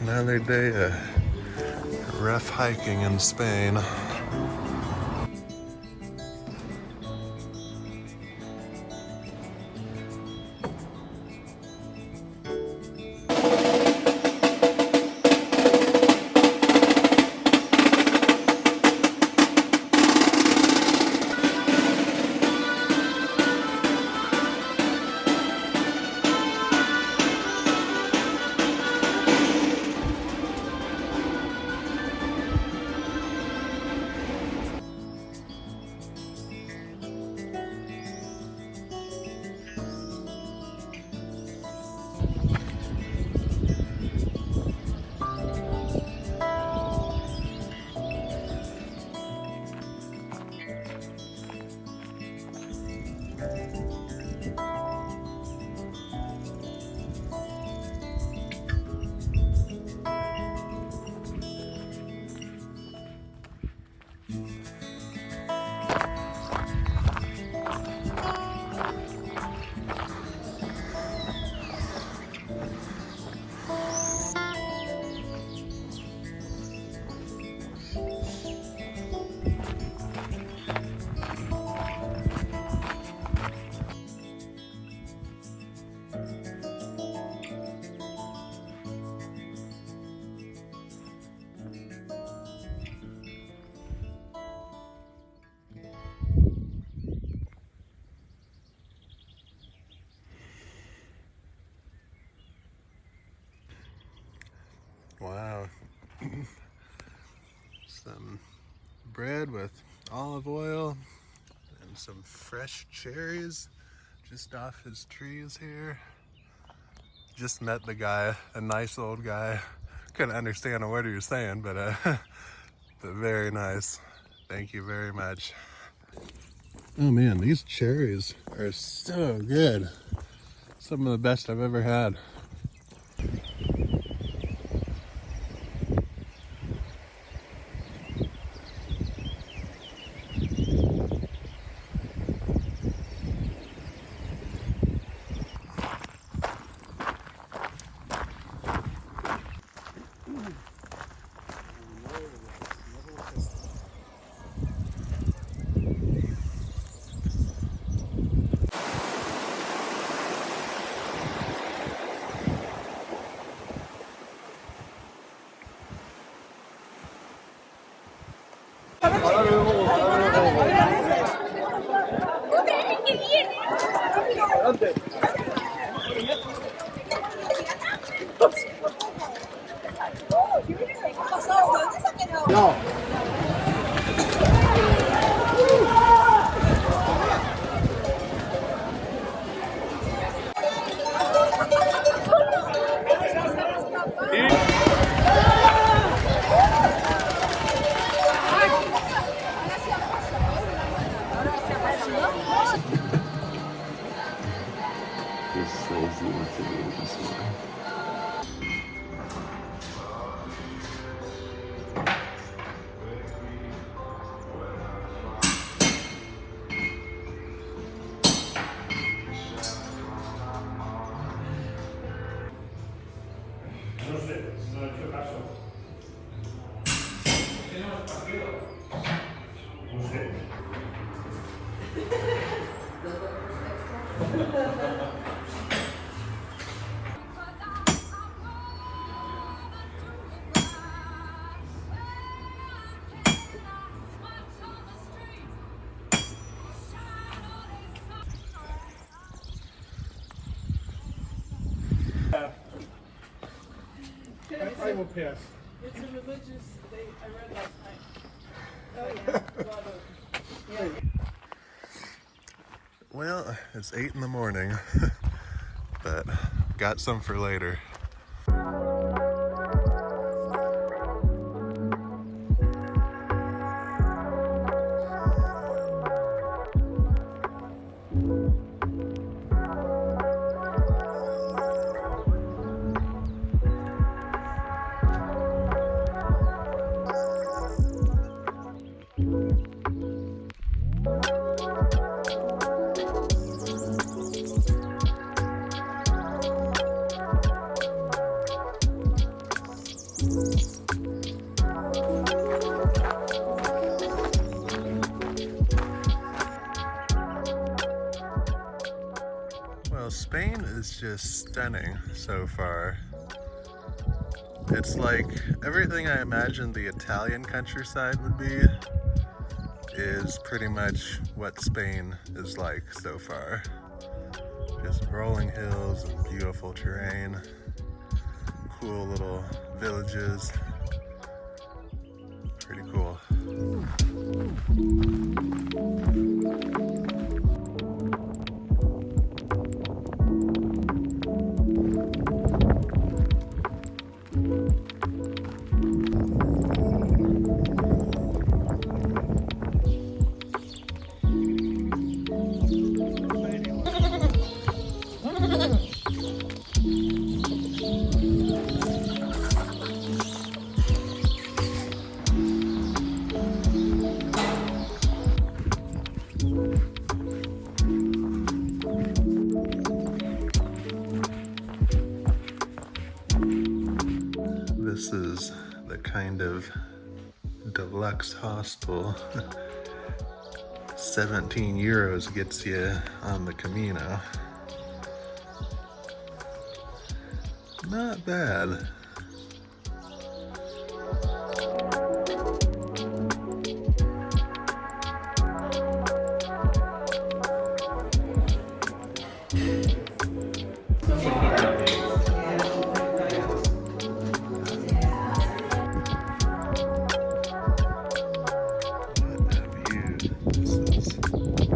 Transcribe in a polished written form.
Another day of rough hiking in Spain. Wow. Some bread with olive oil and some fresh cherries just off his trees here. Just met the guy, a nice old guy. Couldn't understand a word he was saying, but very nice. Thank you very much. Oh man, these cherries are so good. Some of the best I've ever had. No. No sé, no he hecho caso. ¿Tenemos partido? No sé. I will pass. It's a religious, I read last night. Oh, yeah. Well, it's 8 in the morning, but got some for later. is just stunning so far. It's like everything I imagined the Italian countryside would be is pretty much what Spain is like so far. Just rolling hills and beautiful terrain, cool little villages. Pretty cool. This is the kind of deluxe hostel 17 euros gets you on the Camino. Not bad. What a view. This is